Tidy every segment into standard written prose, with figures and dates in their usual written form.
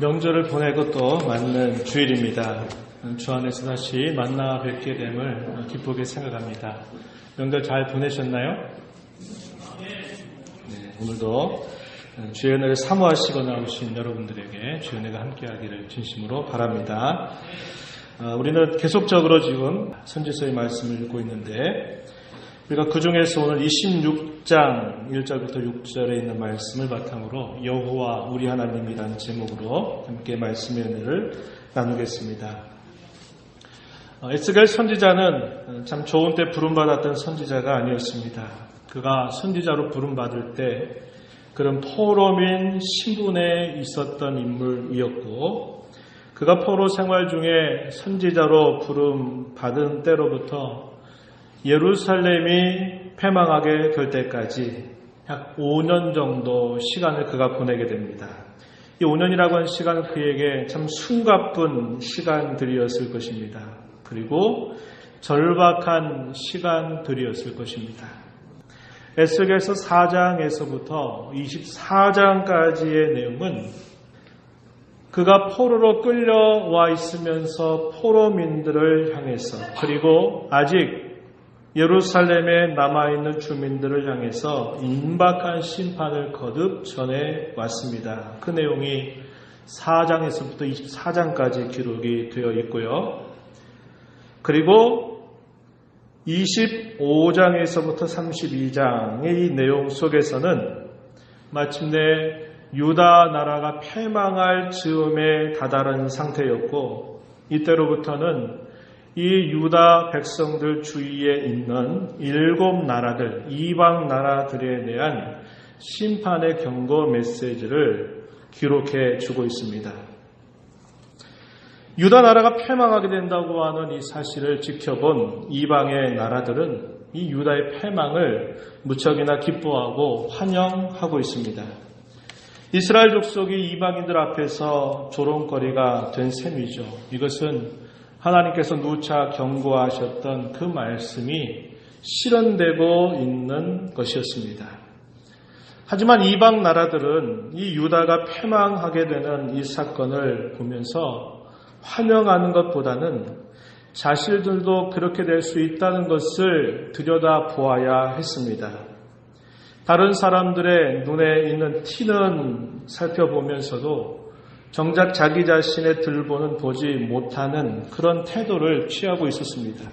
명절을 보내고 또 맞는 주일입니다. 주 안에서 다시 만나 뵙게 됨을 기쁘게 생각합니다. 명절 잘 보내셨나요? 네, 오늘도 주의 은혜를 사모하시고 나오신 여러분들에게 주의 은혜가 함께하기를 진심으로 바랍니다. 우리는 계속적으로 지금 선지서의 말씀을 읽고 있는데 우리가 그 중에서 오늘 26장 1절부터 6절에 있는 말씀을 바탕으로 여호와 우리 하나님이라는 제목으로 함께 말씀의 은혜를 나누겠습니다. 에스겔 선지자는 참 좋은 때 부름받았던 선지자가 아니었습니다. 그가 선지자로 부름받을 때 그런 포로민 신분에 있었던 인물이었고 그가 포로 생활 중에 선지자로 부름받은 때로부터 예루살렘이 패망하게 될 때까지 약 5년 정도 시간을 그가 보내게 됩니다. 이 5년이라고 하는 시간은 그에게 참 숨가쁜 시간들이었을 것입니다. 그리고 절박한 시간들이었을 것입니다. 에스겔서 4장에서부터 24장까지의 내용은 그가 포로로 끌려와 있으면서 포로민들을 향해서 그리고 아직 예루살렘에 남아있는 주민들을 향해서 임박한 심판을 거듭 전해왔습니다. 그 내용이 4장에서부터 24장까지 기록이 되어 있고요. 그리고 25장에서부터 32장의 내용 속에서는 마침내 유다 나라가 패망할 즈음에 다다른 상태였고 이때로부터는 이 유다 백성들 주위에 있는 7 나라들, 이방 나라들에 대한 심판의 경고 메시지를 기록해 주고 있습니다. 유다 나라가 패망하게 된다고 하는 이 사실을 지켜본 이방의 나라들은 이 유다의 패망을 무척이나 기뻐하고 환영하고 있습니다. 이스라엘 족속이 이방인들 앞에서 조롱거리가 된 셈이죠. 이것은 하나님께서 누차 경고하셨던 그 말씀이 실현되고 있는 것이었습니다. 하지만 이방 나라들은 이 유다가 패망하게 되는 이 사건을 보면서 환영하는 것보다는 자신들도 그렇게 될 수 있다는 것을 들여다보아야 했습니다. 다른 사람들의 눈에 있는 티는 살펴보면서도 정작 자기 자신의 들보는 보지 못하는 그런 태도를 취하고 있었습니다.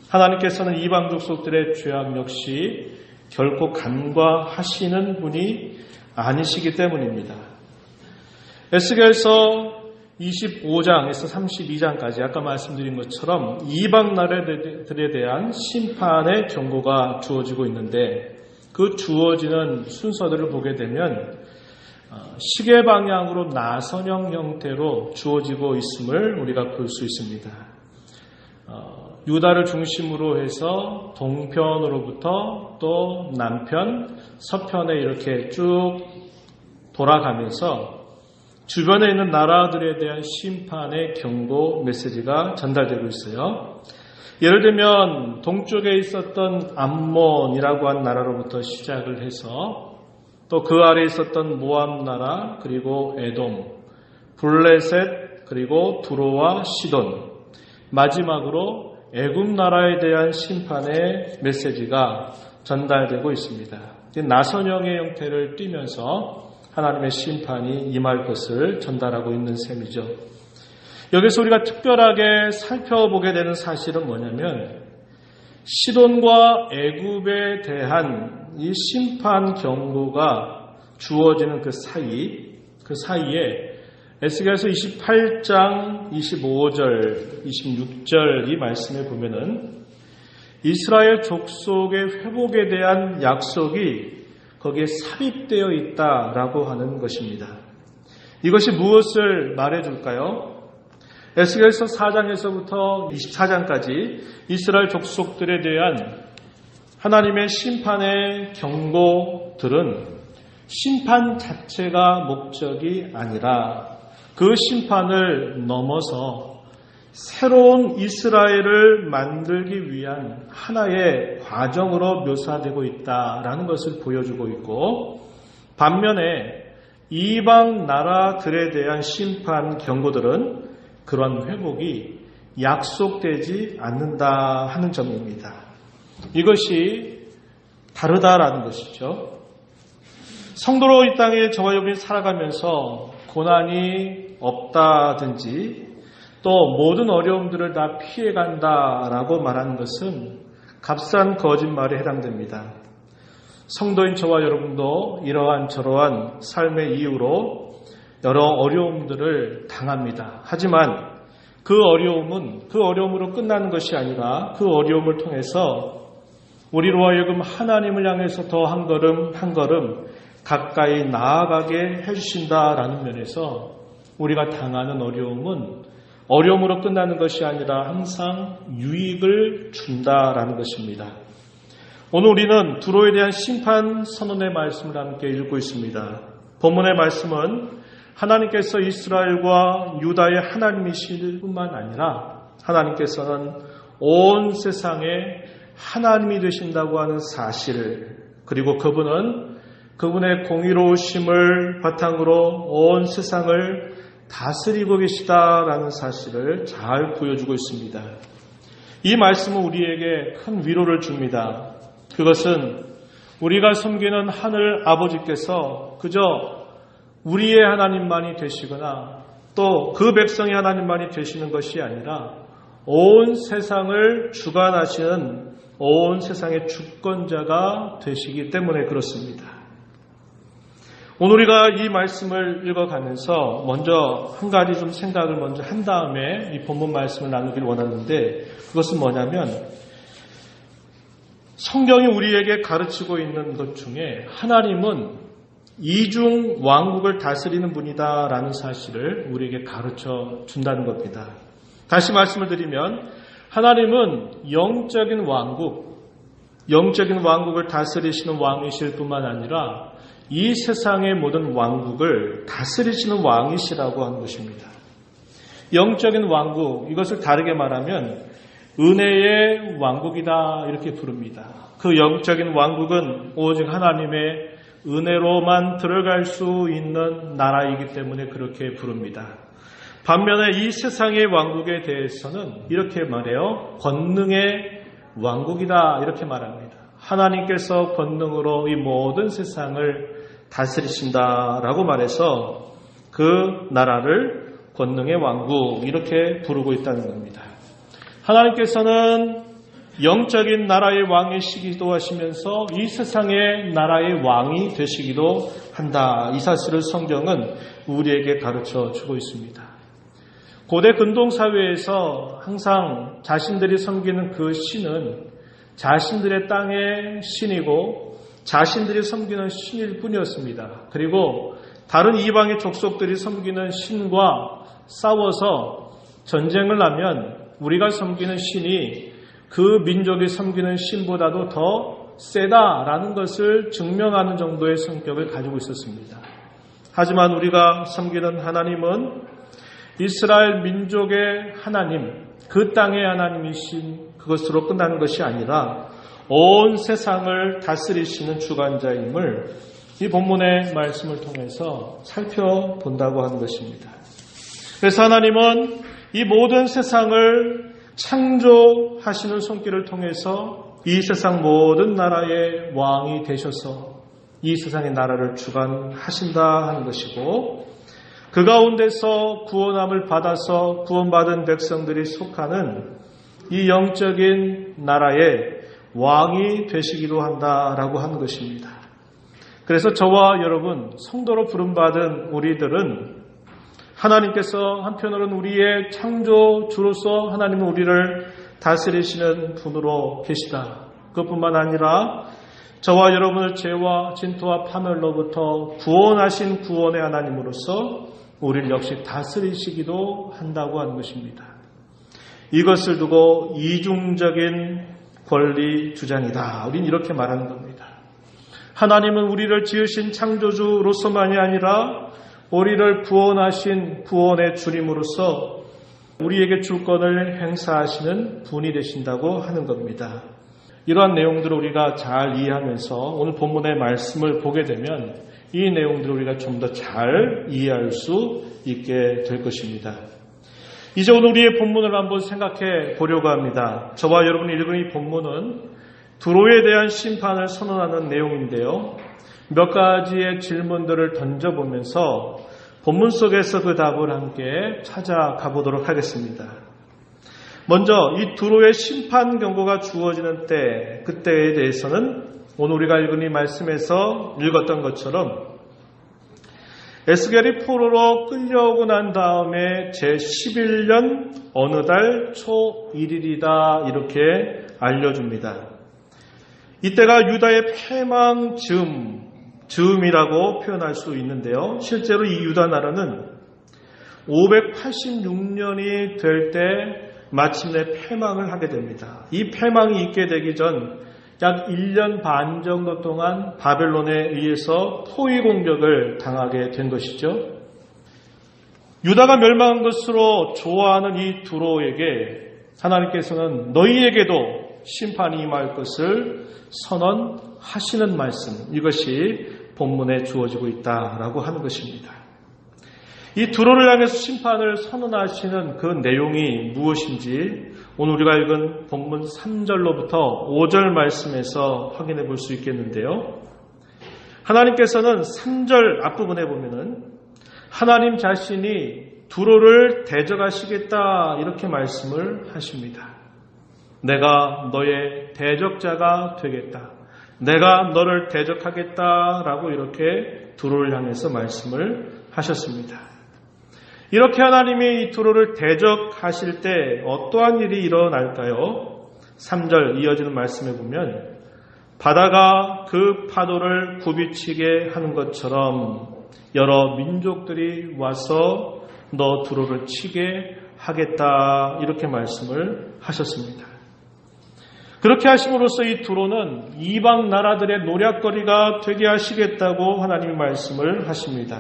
하나님께서는 이방 족속들의 죄악 역시 결코 간과하시는 분이 아니시기 때문입니다. 에스겔서 25장에서 32장까지 아까 말씀드린 것처럼 이방 나라들에 대한 심판의 경고가 주어지고 있는데 그 주어지는 순서들을 보게 되면 시계 방향으로 나선형 형태로 주어지고 있음을 우리가 볼 수 있습니다. 유다를 중심으로 해서 동편으로부터 또 남편, 서편에 이렇게 쭉 돌아가면서 주변에 있는 나라들에 대한 심판의 경고 메시지가 전달되고 있어요. 예를 들면 동쪽에 있었던 암몬이라고 한 나라로부터 시작을 해서 또 그 아래에 있었던 모압 나라, 그리고 에돔, 블레셋, 그리고 두로와 시돈, 마지막으로 애굽 나라에 대한 심판의 메시지가 전달되고 있습니다. 나선형의 형태를 띠면서 하나님의 심판이 임할 것을 전달하고 있는 셈이죠. 여기서 우리가 특별하게 살펴보게 되는 사실은 뭐냐면 시돈과 애굽에 대한 이 심판 경고가 주어지는 그 사이에 에스겔서 28장 25절, 26절 이 말씀에 보면은 이스라엘 족속의 회복에 대한 약속이 거기에 삽입되어 있다라고 하는 것입니다. 이것이 무엇을 말해줄까요? 에스겔서 4장에서부터 24장까지 이스라엘 족속들에 대한 하나님의 심판의 경고들은 심판 자체가 목적이 아니라 그 심판을 넘어서 새로운 이스라엘을 만들기 위한 하나의 과정으로 묘사되고 있다라는 것을 보여주고 있고 반면에 이방 나라들에 대한 심판 경고들은 그런 회복이 약속되지 않는다 하는 점입니다. 이것이 다르다라는 것이죠. 성도로 이 땅에 저와 여러분이 살아가면서 고난이 없다든지 또 모든 어려움들을 다 피해간다라고 말하는 것은 값싼 거짓말에 해당됩니다. 성도인 저와 여러분도 이러한 저러한 삶의 이유로 여러 어려움들을 당합니다. 하지만 그 어려움으로 끝나는 것이 아니라 그 어려움을 통해서 우리로 하여금 하나님을 향해서 더 한 걸음 한 걸음 가까이 나아가게 해주신다라는 면에서 우리가 당하는 어려움은 어려움으로 끝나는 것이 아니라 항상 유익을 준다라는 것입니다. 오늘 우리는 두로에 대한 심판 선언의 말씀을 함께 읽고 있습니다. 본문의 말씀은 하나님께서 이스라엘과 유다의 하나님이실 뿐만 아니라 하나님께서는 온 세상의 하나님이 되신다고 하는 사실, 그리고 그분은 그분의 공의로우심을 바탕으로 온 세상을 다스리고 계시다라는 사실을 잘 보여주고 있습니다. 이 말씀은 우리에게 큰 위로를 줍니다. 그것은 우리가 섬기는 하늘 아버지께서 그저 우리의 하나님만이 되시거나 또 그 백성의 하나님만이 되시는 것이 아니라 온 세상을 주관하시는 온 세상의 주권자가 되시기 때문에 그렇습니다. 오늘 우리가 이 말씀을 읽어가면서 먼저 한 가지 좀 생각을 먼저 한 다음에 이 본문 말씀을 나누길 원하는데, 그것은 뭐냐면 성경이 우리에게 가르치고 있는 것 중에 하나님은 이중 왕국을 다스리는 분이다라는 사실을 우리에게 가르쳐 준다는 겁니다. 다시 말씀을 드리면 하나님은 영적인 왕국을 다스리시는 왕이실 뿐만 아니라 이 세상의 모든 왕국을 다스리시는 왕이시라고 하는 것입니다. 영적인 왕국, 이것을 다르게 말하면 은혜의 왕국이다 이렇게 부릅니다. 그 영적인 왕국은 오직 하나님의 은혜로만 들어갈 수 있는 나라이기 때문에 그렇게 부릅니다. 반면에 이 세상의 왕국에 대해서는 이렇게 말해요. 권능의 왕국이다 이렇게 말합니다. 하나님께서 권능으로 이 모든 세상을 다스리신다라고 말해서 그 나라를 권능의 왕국 이렇게 부르고 있다는 겁니다. 하나님께서는 영적인 나라의 왕이시기도 하시면서 이 세상의 나라의 왕이 되시기도 한다. 이 사실을 성경은 우리에게 가르쳐 주고 있습니다. 고대 근동사회에서 항상 자신들이 섬기는 그 신은 자신들의 땅의 신이고 자신들이 섬기는 신일 뿐이었습니다. 그리고 다른 이방의 족속들이 섬기는 신과 싸워서 전쟁을 하면 우리가 섬기는 신이 그 민족이 섬기는 신보다도 더 세다라는 것을 증명하는 정도의 성격을 가지고 있었습니다. 하지만 우리가 섬기는 하나님은 이스라엘 민족의 하나님, 그 땅의 하나님이신 그것으로 끝나는 것이 아니라 온 세상을 다스리시는 주관자임을 이 본문의 말씀을 통해서 살펴본다고 하는 것입니다. 그래서 하나님은 이 모든 세상을 창조하시는 손길을 통해서 이 세상 모든 나라의 왕이 되셔서 이 세상의 나라를 주관하신다 하는 것이고, 그 가운데서 구원함을 받아서 구원받은 백성들이 속하는 이 영적인 나라의 왕이 되시기도 한다라고 하는 것입니다. 그래서 저와 여러분, 성도로 부름받은 우리들은 하나님께서 한편으로는 우리의 창조주로서 하나님은 우리를 다스리시는 분으로 계시다. 그것뿐만 아니라 저와 여러분을 죄와 진토와 파멸로부터 구원하신 구원의 하나님으로서 우리를 역시 다스리시기도 한다고 하는 것입니다. 이것을 두고 이중적인 권리 주장이다. 우린 이렇게 말하는 겁니다. 하나님은 우리를 지으신 창조주로서만이 아니라 우리를 구원하신 구원의 주님으로서 우리에게 주권을 행사하시는 분이 되신다고 하는 겁니다. 이러한 내용들을 우리가 잘 이해하면서 오늘 본문의 말씀을 보게 되면 이 내용들을 우리가 좀 더 잘 이해할 수 있게 될 것입니다. 이제 오늘 우리의 본문을 한번 생각해 보려고 합니다. 저와 여러분이 읽은 이 본문은 두로에 대한 심판을 선언하는 내용인데요. 몇 가지의 질문들을 던져보면서 본문 속에서 그 답을 함께 찾아가 보도록 하겠습니다. 먼저 이 두로의 심판 경고가 주어지는 때, 그때에 대해서는 오늘 우리가 읽은 이 말씀에서 읽었던 것처럼 에스겔이 포로로 끌려오고 난 다음에 제11년 어느 달 초 1일이다 이렇게 알려줍니다. 이때가 유다의 패망 즈음이라고 표현할 수 있는데요. 실제로 이 유다 나라는 586년이 될 때 마침내 패망을 하게 됩니다. 이 패망이 있게 되기 전 약 1년 반 정도 동안 바벨론에 의해서 포위 공격을 당하게 된 것이죠. 유다가 멸망한 것으로 좋아하는 이 두로에게 하나님께서는 너희에게도 심판이 임할 것을 선언하시는 말씀, 이것이 본문에 주어지고 있다라고 하는 것입니다. 이 두로를 향해서 심판을 선언하시는 그 내용이 무엇인지 오늘 우리가 읽은 본문 3절로부터 5절 말씀에서 확인해 볼 수 있겠는데요. 하나님께서는 3절 앞부분에 보면은 하나님 자신이 두로를 대적하시겠다 이렇게 말씀을 하십니다. 내가 너의 대적자가 되겠다. 내가 너를 대적하겠다라고 이렇게 두로를 향해서 말씀을 하셨습니다. 이렇게 하나님이 이 두로를 대적하실 때 어떠한 일이 일어날까요? 3절 이어지는 말씀에 보면 바다가 그 파도를 굽이치게 하는 것처럼 여러 민족들이 와서 너 두로를 치게 하겠다 이렇게 말씀을 하셨습니다. 그렇게 하심으로써 이 두로는 이방 나라들의 노략거리가 되게 하시겠다고 하나님이 말씀을 하십니다.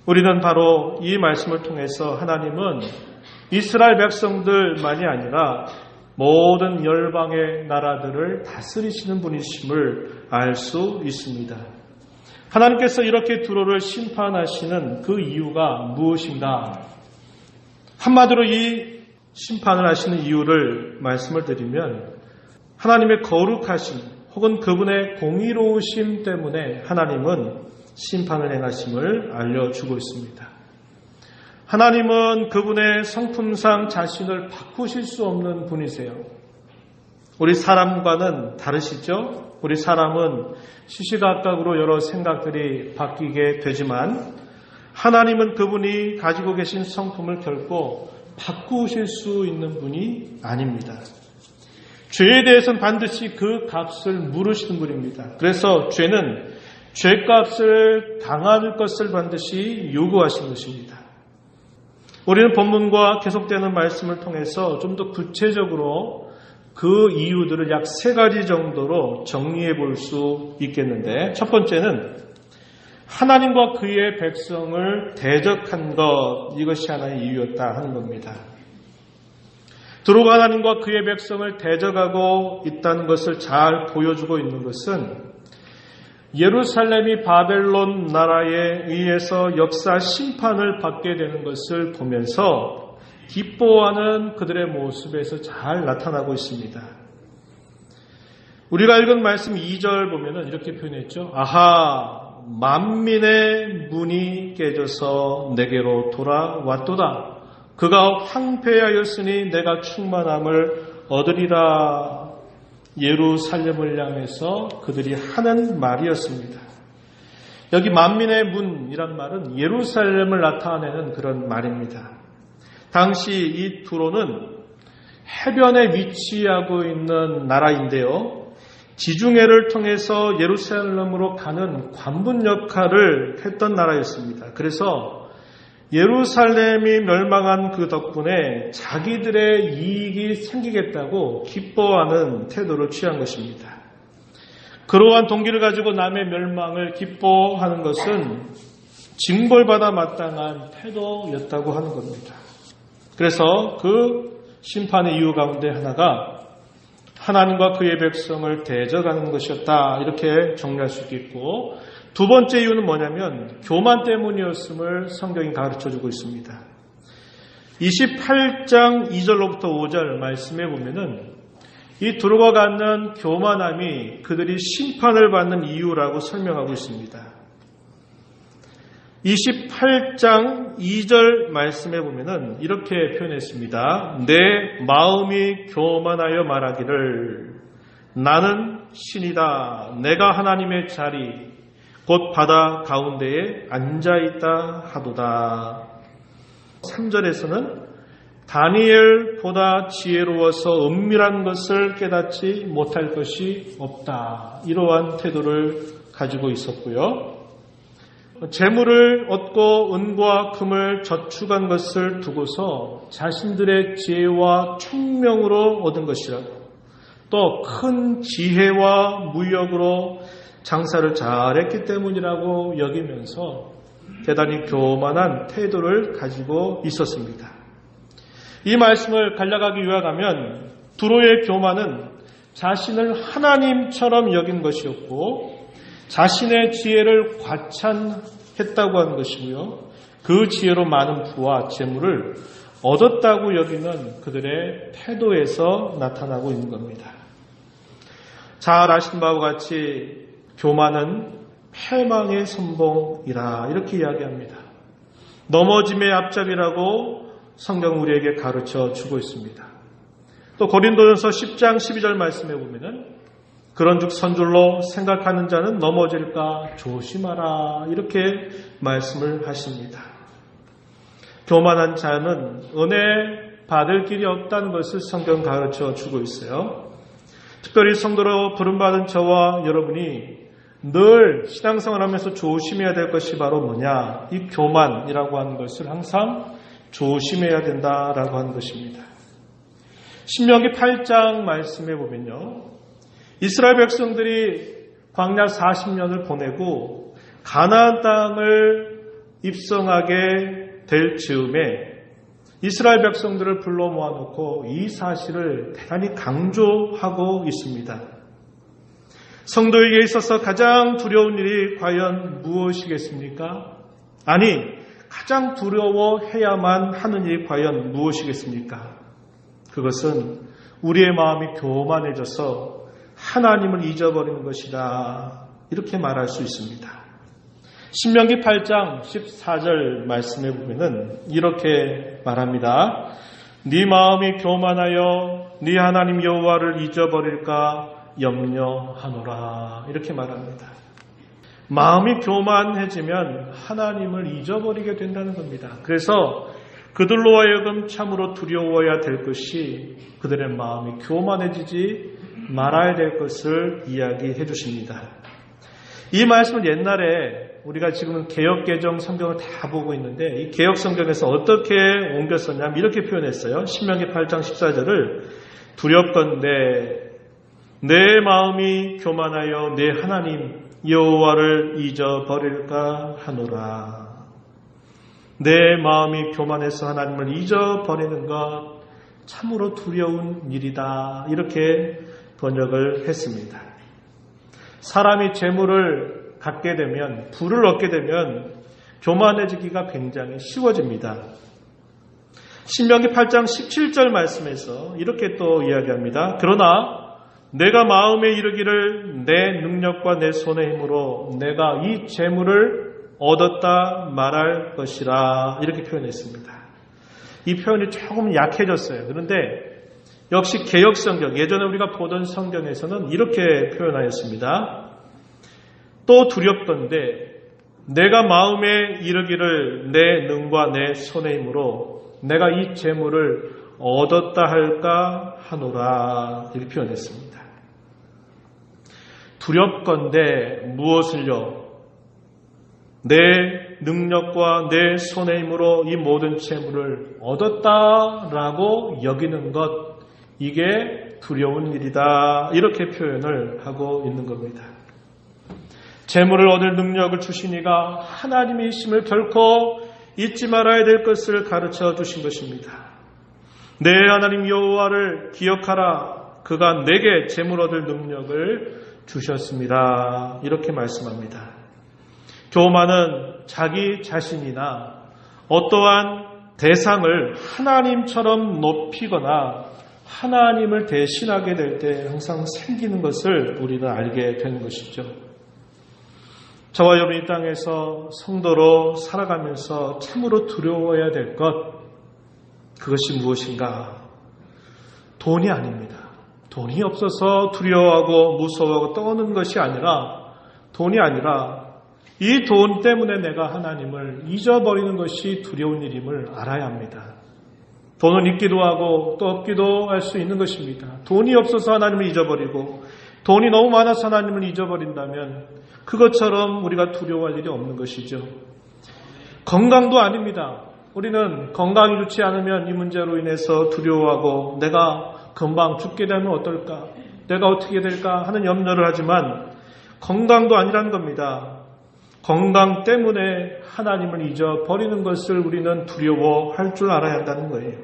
우리는 바로 이 말씀을 통해서 하나님은 이스라엘 백성들만이 아니라 모든 열방의 나라들을 다스리시는 분이심을 알 수 있습니다. 하나님께서 이렇게 두로를 심판하시는 그 이유가 무엇인가? 한마디로 이 심판을 하시는 이유를 말씀을 드리면 하나님의 거룩하심 혹은 그분의 공의로우심 때문에 하나님은 심판을 행하심을 알려주고 있습니다. 하나님은 그분의 성품상 자신을 바꾸실 수 없는 분이세요. 우리 사람과는 다르시죠? 우리 사람은 시시각각으로 여러 생각들이 바뀌게 되지만 하나님은 그분이 가지고 계신 성품을 결코 바꾸실 수 있는 분이 아닙니다. 죄에 대해서는 반드시 그 값을 물으시는 분입니다. 그래서 죄는 죄값을 당할 것을 반드시 요구하신 것입니다. 우리는 본문과 계속되는 말씀을 통해서 좀 더 구체적으로 그 이유들을 약 3가지 정도로 정리해 볼 수 있겠는데, 첫 번째는 하나님과 그의 백성을 대적한 것, 이것이 하나의 이유였다 하는 겁니다. 두로가 하나님과 그의 백성을 대적하고 있다는 것을 잘 보여주고 있는 것은 예루살렘이 바벨론 나라에 의해서 역사 심판을 받게 되는 것을 보면서 기뻐하는 그들의 모습에서 잘 나타나고 있습니다. 우리가 읽은 말씀 2절 보면은 이렇게 표현했죠. 아하, 만민의 문이 깨져서 내게로 돌아왔도다. 그가 황폐하였으니 내가 충만함을 얻으리라. 예루살렘을 향해서 그들이 하는 말이었습니다. 여기 만민의 문이란 말은 예루살렘을 나타내는 그런 말입니다. 당시 이 두로는 해변에 위치하고 있는 나라인데요. 지중해를 통해서 예루살렘으로 가는 관문 역할을 했던 나라였습니다. 그래서 예루살렘이 멸망한 그 덕분에 자기들의 이익이 생기겠다고 기뻐하는 태도를 취한 것입니다. 그러한 동기를 가지고 남의 멸망을 기뻐하는 것은 징벌받아 마땅한 태도였다고 하는 겁니다. 그래서 그 심판의 이유 가운데 하나가 하나님과 그의 백성을 대적하는 것이었다, 이렇게 정리할 수 있겠고, 두 번째 이유는 뭐냐면 교만 때문이었음을 성경이 가르쳐주고 있습니다. 28장 2절로부터 5절 말씀에 보면은 이 두루가 갖는 교만함이 그들이 심판을 받는 이유라고 설명하고 있습니다. 28장 2절 말씀에 보면은 이렇게 표현했습니다. 내 마음이 교만하여 말하기를 나는 신이다. 내가 하나님의 자리 곧 바다 가운데에 앉아있다 하도다. 3절에서는 다니엘보다 지혜로워서 은밀한 것을 깨닫지 못할 것이 없다. 이러한 태도를 가지고 있었고요. 재물을 얻고 은과 금을 저축한 것을 두고서 자신들의 지혜와 총명으로 얻은 것이라고, 또 큰 지혜와 무역으로 장사를 잘했기 때문이라고 여기면서 대단히 교만한 태도를 가지고 있었습니다. 이 말씀을 간략하게 요약하면 두로의 교만은 자신을 하나님처럼 여긴 것이었고 자신의 지혜를 과찬했다고 하는 것이고요. 그 지혜로 많은 부와 재물을 얻었다고 여기는 그들의 태도에서 나타나고 있는 겁니다. 잘 아시는 바와 같이 교만은 패망의 선봉이라 이렇게 이야기합니다. 넘어짐의 앞잡이라고 성경은 우리에게 가르쳐 주고 있습니다. 또 고린도전서 10장 12절 말씀에 보면은 그런즉 선줄로 생각하는 자는 넘어질까 조심하라 이렇게 말씀을 하십니다. 교만한 자는 은혜 받을 길이 없다는 것을 성경 가르쳐 주고 있어요. 특별히 성도로 부름받은 저와 여러분이 늘 신앙생활 하면서 조심해야 될 것이 바로 뭐냐? 이 교만이라고 하는 것을 항상 조심해야 된다라고 하는 것입니다. 신명기 8장 말씀에 보면요. 이스라엘 백성들이 광야 40년을 보내고 가나안 땅을 입성하게 될 즈음에 이스라엘 백성들을 불러 모아놓고 이 사실을 대단히 강조하고 있습니다. 성도에게 있어서 가장 두려운 일이 과연 무엇이겠습니까? 아니, 가장 두려워해야만 하는 일이 과연 무엇이겠습니까? 그것은 우리의 마음이 교만해져서 하나님을 잊어버리는 것이다. 이렇게 말할 수 있습니다. 신명기 8장 14절 말씀에 보면은 이렇게 말합니다. 네 마음이 교만하여 네 하나님 여호와를 잊어버릴까 염려하노라. 이렇게 말합니다. 마음이 교만해지면 하나님을 잊어버리게 된다는 겁니다. 그래서 그들로 하여금 참으로 두려워야 될 것이 그들의 마음이 교만해지지 말아야 될 것을 이야기해 주십니다. 이 말씀을 옛날에 우리가 지금은 개역개정 성경을 다 보고 있는데 이 개역 성경에서 어떻게 옮겼었냐면 이렇게 표현했어요. 신명기 8장 14절을 두렵건대 내 마음이 교만하여 내 하나님 여호와를 잊어버릴까 하노라. 내 마음이 교만해서 하나님을 잊어버리는 것 참으로 두려운 일이다. 이렇게 번역을 했습니다. 사람이 재물을 갖게 되면, 부를 얻게 되면 교만해지기가 굉장히 쉬워집니다. 신명기 8장 17절 말씀에서 이렇게 또 이야기합니다. 그러나 내가 마음에 이르기를 내 능력과 내 손의 힘으로 내가 이 재물을 얻었다 말할 것이라 이렇게 표현했습니다. 이 표현이 조금 약해졌어요. 그런데 역시 개역성경, 예전에 우리가 보던 성경에서는 이렇게 표현하였습니다. 또 두렵던데 내가 마음에 이르기를 내 능과 내 손의 힘으로 내가 이 재물을 얻었다 할까 하노라 이렇게 표현했습니다. 두렵건대 무엇을요? 내 능력과 내 손의 힘으로 이 모든 재물을 얻었다라고 여기는 것, 이게 두려운 일이다. 이렇게 표현을 하고 있는 겁니다. 재물을 얻을 능력을 주시니가 하나님이심을 결코 잊지 말아야 될 것을 가르쳐 주신 것입니다. 내 하나님 여호와를 기억하라. 그가 내게 재물 얻을 능력을 주셨습니다. 이렇게 말씀합니다. 교만은 자기 자신이나 어떠한 대상을 하나님처럼 높이거나 하나님을 대신하게 될 때 항상 생기는 것을 우리는 알게 되는 것이죠. 저와 여러분이 이 땅에서 성도로 살아가면서 참으로 두려워해야 될 것, 그것이 무엇인가? 돈이 아닙니다. 돈이 없어서 두려워하고 무서워하고 떠오는 것이 아니라, 돈이 아니라 이 돈 때문에 내가 하나님을 잊어버리는 것이 두려운 일임을 알아야 합니다. 돈은 있기도 하고 또 없기도 할 수 있는 것입니다. 돈이 없어서 하나님을 잊어버리고 돈이 너무 많아서 하나님을 잊어버린다면 그것처럼 우리가 두려워할 일이 없는 것이죠. 건강도 아닙니다. 우리는 건강이 좋지 않으면 이 문제로 인해서 두려워하고 내가 금방 죽게 되면 어떨까? 내가 어떻게 될까? 하는 염려를 하지만 건강도 아니라는 겁니다. 건강 때문에 하나님을 잊어버리는 것을 우리는 두려워할 줄 알아야 한다는 거예요.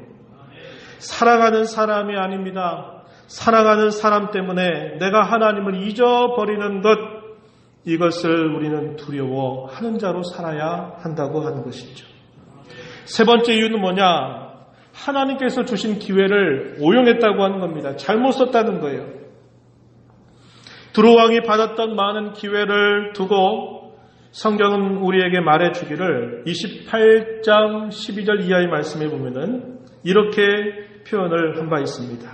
사랑하는 사람이 아닙니다. 사랑하는 사람 때문에 내가 하나님을 잊어버리는 것, 이것을 우리는 두려워하는 자로 살아야 한다고 하는 것이죠. 세 번째 이유는 뭐냐? 하나님께서 주신 기회를 오용했다고 하는 겁니다. 잘못 썼다는 거예요. 두로왕이 받았던 많은 기회를 두고 성경은 우리에게 말해주기를 28장 12절 이하의 말씀에 보면은 이렇게 표현을 한 바 있습니다.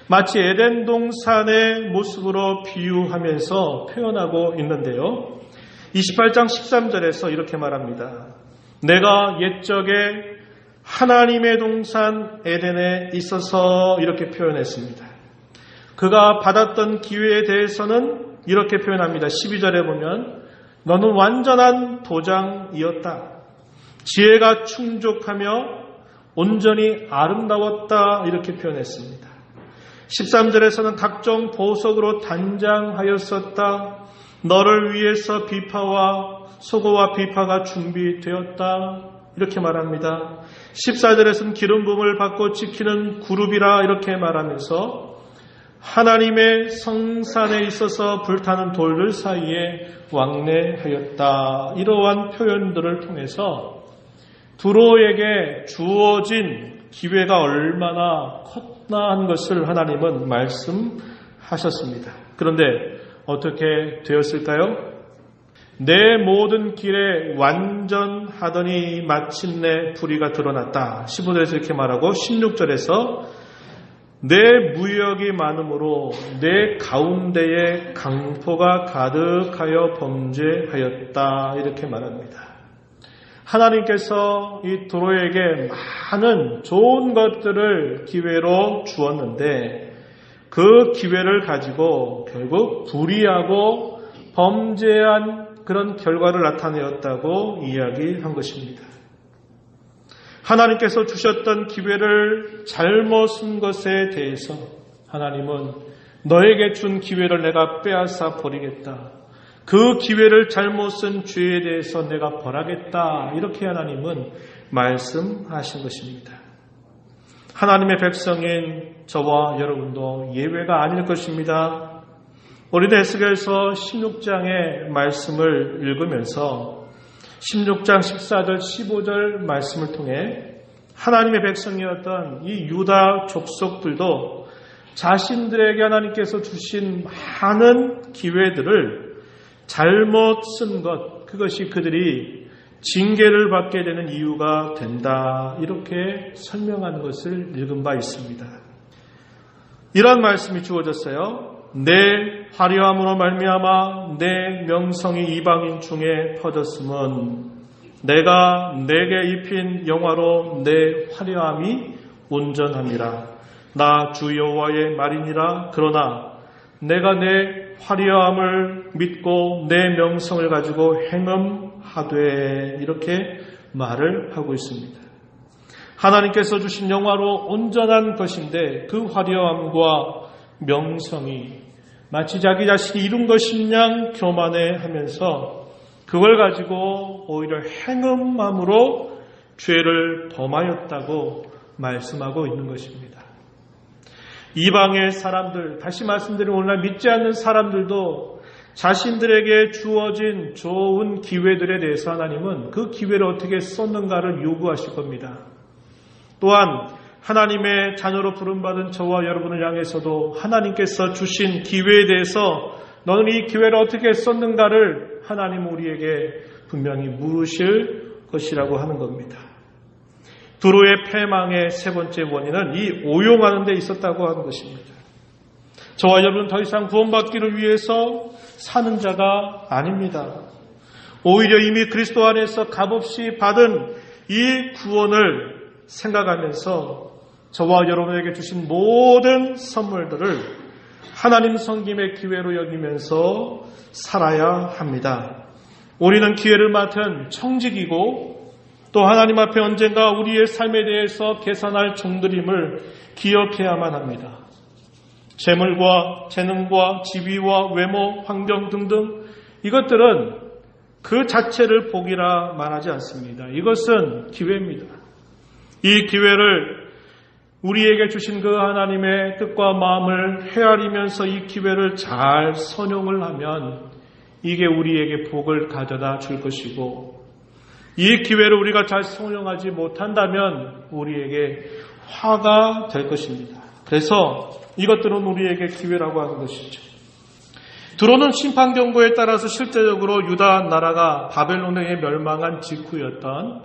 마치 에덴 동산의 모습으로 비유하면서 표현하고 있는데요. 28장 13절에서 이렇게 말합니다. 내가 옛적에 하나님의 동산 에덴에 있어서 이렇게 표현했습니다. 그가 받았던 기회에 대해서는 이렇게 표현합니다. 12절에 보면 너는 완전한 도장이었다. 지혜가 충족하며 온전히 아름다웠다. 이렇게 표현했습니다. 13절에서는 각종 보석으로 단장하였었다. 너를 위해서 비파와 소고와 비파가 준비되었다. 이렇게 말합니다. 14절에서는 기름 부음을 받고 지키는 그룹이라 이렇게 말하면서 하나님의 성산에 있어서 불타는 돌들 사이에 왕래하였다. 이러한 표현들을 통해서 두로에게 주어진 기회가 얼마나 컸나 것을 하나님은 말씀하셨습니다. 그런데 어떻게 되었을까요? 내 모든 길에 완전하더니 마침내 불의가 드러났다. 15절에서 이렇게 말하고 16절에서 내 무역이 많음으로 내 가운데에 강포가 가득하여 범죄하였다. 이렇게 말합니다. 하나님께서 이 두로에게 많은 좋은 것들을 기회로 주었는데 그 기회를 가지고 결국 불의하고 범죄한 그런 결과를 나타내었다고 이야기한 것입니다. 하나님께서 주셨던 기회를 잘못 쓴 것에 대해서 하나님은 너에게 준 기회를 내가 빼앗아 버리겠다. 그 기회를 잘못 쓴 죄에 대해서 내가 벌하겠다. 이렇게 하나님은 말씀하신 것입니다. 하나님의 백성인 저와 여러분도 예외가 아닐 것입니다. 우리도 에스겔서 16장의 말씀을 읽으면서 16장 14절 15절 말씀을 통해 하나님의 백성이었던 이 유다 족속들도 자신들에게 하나님께서 주신 많은 기회들을 잘못 쓴 것, 그것이 그들이 징계를 받게 되는 이유가 된다. 이렇게 설명하는 것을 읽은 바 있습니다. 이런 말씀이 주어졌어요. 내 화려함으로 말미암아 내 명성이 이방인 중에 퍼졌음은 내가 내게 입힌 영화로 내 화려함이 온전함이라. 나 주 여호와의 말이니라. 그러나 내가 내 화려함을 믿고 내 명성을 가지고 행음하되 이렇게 말을 하고 있습니다. 하나님께서 주신 영화로 온전한 것인데 그 화려함과 명성이 마치 자기 자신이 이룬 것인 양 교만해하면서 그걸 가지고 오히려 행음함으로 죄를 범하였다고 말씀하고 있는 것입니다. 이방의 사람들, 다시 말씀드리면 오늘날 믿지 않는 사람들도 자신들에게 주어진 좋은 기회들에 대해서 하나님은 그 기회를 어떻게 썼는가를 요구하실 겁니다. 또한 하나님의 자녀로 부름받은 저와 여러분을 향해서도 하나님께서 주신 기회에 대해서 너는 이 기회를 어떻게 썼는가를 하나님은 우리에게 분명히 물으실 것이라고 하는 겁니다. 두로의 패망의 세 번째 원인은 이 오용하는 데 있었다고 하는 것입니다. 저와 여러분은 더 이상 구원받기를 위해서 사는 자가 아닙니다. 오히려 이미 그리스도 안에서 값없이 받은 이 구원을 생각하면서 저와 여러분에게 주신 모든 선물들을 하나님 섬김의 기회로 여기면서 살아야 합니다. 우리는 기회를 맡은 청직이고 또 하나님 앞에 언젠가 우리의 삶에 대해서 계산할 종들임을 기억해야만 합니다. 재물과 재능과 지위와 외모, 환경 등등 이것들은 그 자체를 복이라 말하지 않습니다. 이것은 기회입니다. 이 기회를 우리에게 주신 그 하나님의 뜻과 마음을 헤아리면서 이 기회를 잘 선용을 하면 이게 우리에게 복을 가져다 줄 것이고 이 기회를 우리가 잘 선용하지 못한다면 우리에게 화가 될 것입니다. 그래서 이것들은 우리에게 기회라고 하는 것이죠. 두로는 심판 경고에 따라서 실제적으로 유다 나라가 바벨론에 멸망한 직후였던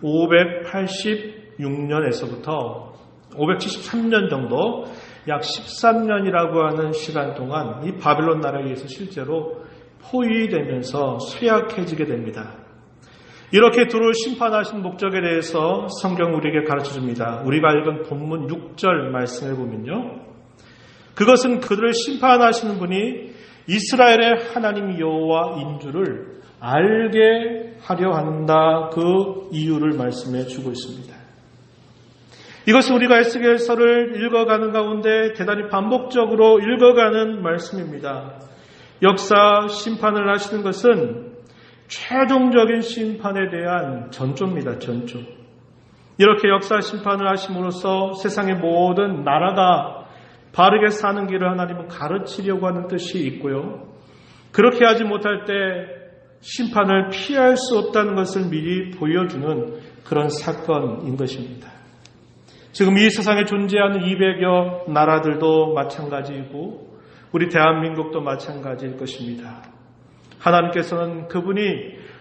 586년에서부터 573년 정도 약 13년이라고 하는 시간 동안 이 바벨론 나라에 의해서 실제로 포위되면서 쇠약해지게 됩니다. 이렇게 두로를 심판하신 목적에 대해서 성경 우리에게 가르쳐줍니다. 우리가 읽은 본문 6절 말씀을 보면요. 그것은 그들을 심판하시는 분이 이스라엘의 하나님 여호와인 줄을 알게 하려 한다. 그 이유를 말씀해 주고 있습니다. 이것은 우리가 에스겔서를 읽어가는 가운데 대단히 반복적으로 읽어가는 말씀입니다. 역사 심판을 하시는 것은 최종적인 심판에 대한 전조입니다. 전조. 이렇게 역사 심판을 하심으로써 세상의 모든 나라가 바르게 사는 길을 하나님은 가르치려고 하는 뜻이 있고요. 그렇게 하지 못할 때 심판을 피할 수 없다는 것을 미리 보여주는 그런 사건인 것입니다. 지금 이 세상에 존재하는 200여 나라들도 마찬가지이고 우리 대한민국도 마찬가지일 것입니다. 하나님께서는 그분이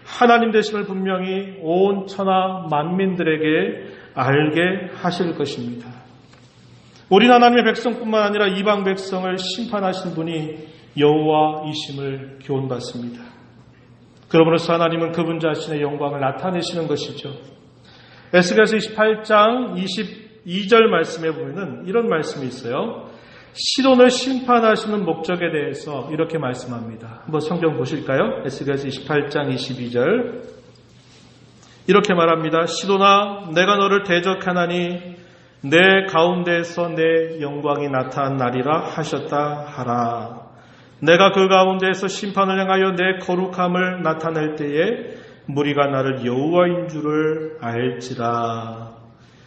하나님 되심을 분명히 온 천하 만민들에게 알게 하실 것입니다. 우리 하나님의 백성뿐만 아니라 이방 백성을 심판하신 분이 여호와이심을 교훈받습니다. 그러므로서 하나님은 그분 자신의 영광을 나타내시는 것이죠. 에스겔서 28장 22절 말씀에 보면 이런 말씀이 있어요. 시돈을 심판하시는 목적에 대해서 이렇게 말씀합니다. 한번 성경 보실까요? 에스겔서 28장 22절 이렇게 말합니다. 시돈아 내가 너를 대적하나니 내 가운데에서 내 영광이 나타나리라 하셨다 하라. 내가 그 가운데에서 심판을 행하여 내 거룩함을 나타낼 때에 무리가 나를 여호와인 줄을 알지라.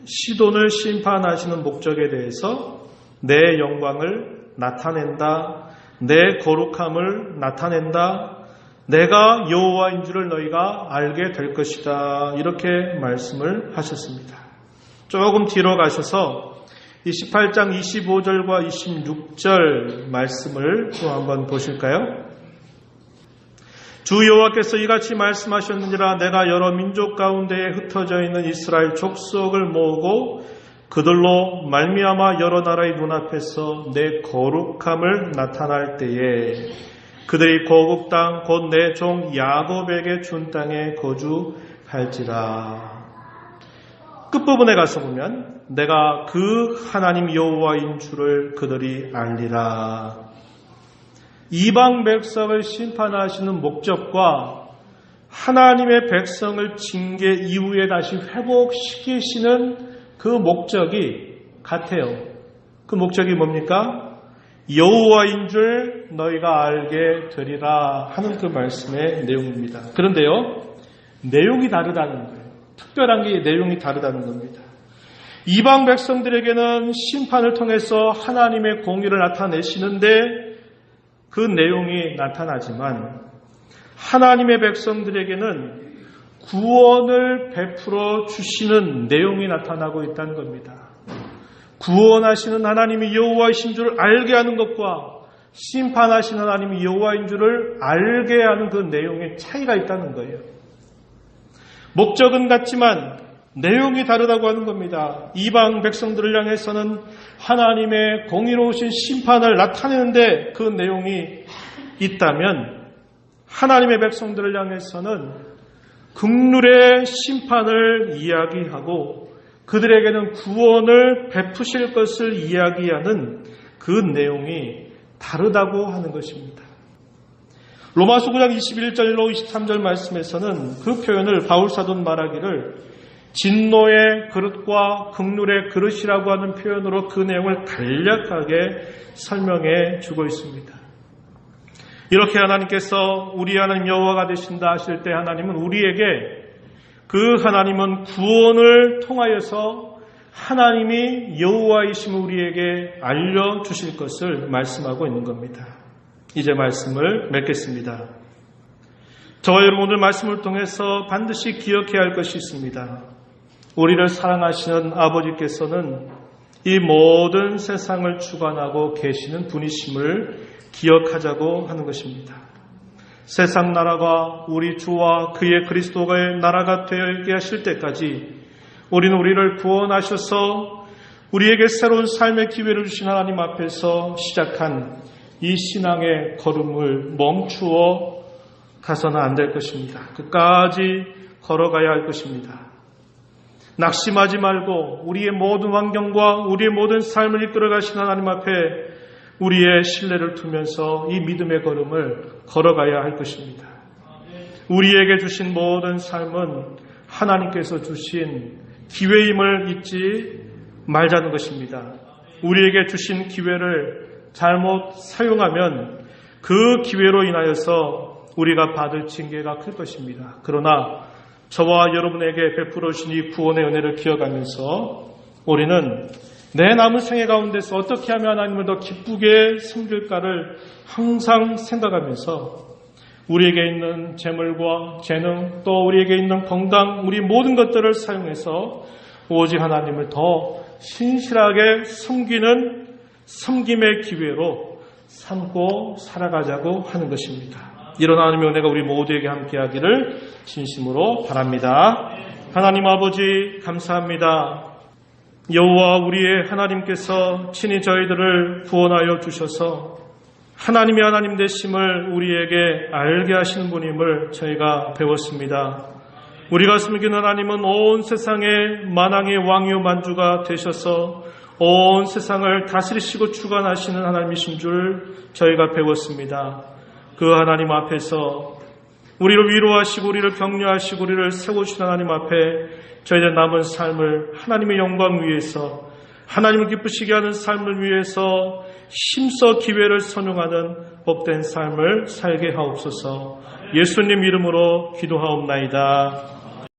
시돈을 심판하시는 목적에 대해서 내 영광을 나타낸다. 내 거룩함을 나타낸다. 내가 여호와인 줄을 너희가 알게 될 것이다. 이렇게 말씀을 하셨습니다. 조금 뒤로 가셔서 28장 25절과 26절 말씀을 또 한번 보실까요? 주 여호와께서 이같이 말씀하셨느니라. 내가 여러 민족 가운데에 흩어져 있는 이스라엘 족속을 모으고 그들로 말미암아 여러 나라의 눈앞에서 내 거룩함을 나타날 때에 그들이 고국 땅 곧 내 종 야곱에게 준 땅에 거주할지라. 끝부분에 가서 보면 내가 그 하나님 여호와인 줄을 그들이 알리라. 이방 백성을 심판하시는 목적과 하나님의 백성을 징계 이후에 다시 회복시키시는 그 목적이 같아요. 그 목적이 뭡니까? 여호와인 줄 너희가 알게 되리라 하는 그 말씀의 내용입니다. 그런데요, 내용이 다르다는 거예요. 특별한 게 내용이 다르다는 겁니다. 이방 백성들에게는 심판을 통해서 하나님의 공의를 나타내시는데 그 내용이 나타나지만 하나님의 백성들에게는 구원을 베풀어 주시는 내용이 나타나고 있다는 겁니다. 구원하시는 하나님이 여호와이신 줄 알게 하는 것과 심판하시는 하나님이 여호와인 줄을 알게 하는 그 내용에 차이가 있다는 거예요. 목적은 같지만 내용이 다르다고 하는 겁니다. 이방 백성들을 향해서는 하나님의 공의로우신 심판을 나타내는데 그 내용이 있다면 하나님의 백성들을 향해서는 긍휼의 심판을 이야기하고 그들에게는 구원을 베푸실 것을 이야기하는 그 내용이 다르다고 하는 것입니다. 로마서 9장 21절로 23절 말씀에서는 그 표현을 바울사도는 말하기를 진노의 그릇과 긍휼의 그릇이라고 하는 표현으로 그 내용을 간략하게 설명해 주고 있습니다. 이렇게 하나님께서 우리 하나님 여호와가 되신다 하실 때 하나님은 우리에게 그 하나님은 구원을 통하여서 하나님이 여호와이심을 우리에게 알려주실 것을 말씀하고 있는 겁니다. 이제 말씀을 맺겠습니다. 저와 여러분 오늘 말씀을 통해서 반드시 기억해야 할 것이 있습니다. 우리를 사랑하시는 아버지께서는 이 모든 세상을 주관하고 계시는 분이심을 기억하자고 하는 것입니다. 세상 나라가 우리 주와 그의 그리스도의 나라가 되게 하실 때까지 우리는 우리를 구원하셔서 우리에게 새로운 삶의 기회를 주신 하나님 앞에서 시작한 이 신앙의 걸음을 멈추어 가서는 안 될 것입니다. 끝까지 걸어가야 할 것입니다. 낙심하지 말고 우리의 모든 환경과 우리의 모든 삶을 이끌어 가신 하나님 앞에 우리의 신뢰를 두면서 이 믿음의 걸음을 걸어가야 할 것입니다. 우리에게 주신 모든 삶은 하나님께서 주신 기회임을 잊지 말자는 것입니다. 우리에게 주신 기회를 잘못 사용하면 그 기회로 인하여서 우리가 받을 징계가 클 것입니다. 그러나 저와 여러분에게 베풀어 주신 이 구원의 은혜를 기억하면서 우리는 내 남은 생애 가운데서 어떻게 하면 하나님을 더 기쁘게 섬길까를 항상 생각하면서 우리에게 있는 재물과 재능 또 우리에게 있는 건강 우리 모든 것들을 사용해서 오직 하나님을 더 신실하게 섬기는 섬김의 기회로 삼고 살아가자고 하는 것입니다. 이런 하나님의 은혜가 우리 모두에게 함께하기를 진심으로 바랍니다. 하나님 아버지 감사합니다. 여호와 우리의 하나님께서 친히 저희들을 구원하여 주셔서 하나님이 하나님 되심을 우리에게 알게 하시는 분임을 저희가 배웠습니다. 우리가 섬기는 하나님은 온 세상의 만왕의 왕이요 만주가 되셔서 온 세상을 다스리시고 주관하시는 하나님이신 줄 저희가 배웠습니다. 그 하나님 앞에서 우리를 위로하시고 우리를 격려하시고 우리를 세우신 하나님 앞에 저희들 남은 삶을 하나님의 영광 위해서 하나님을 기쁘시게 하는 삶을 위해서 힘써 기회를 선용하는 복된 삶을 살게 하옵소서. 예수님 이름으로 기도하옵나이다.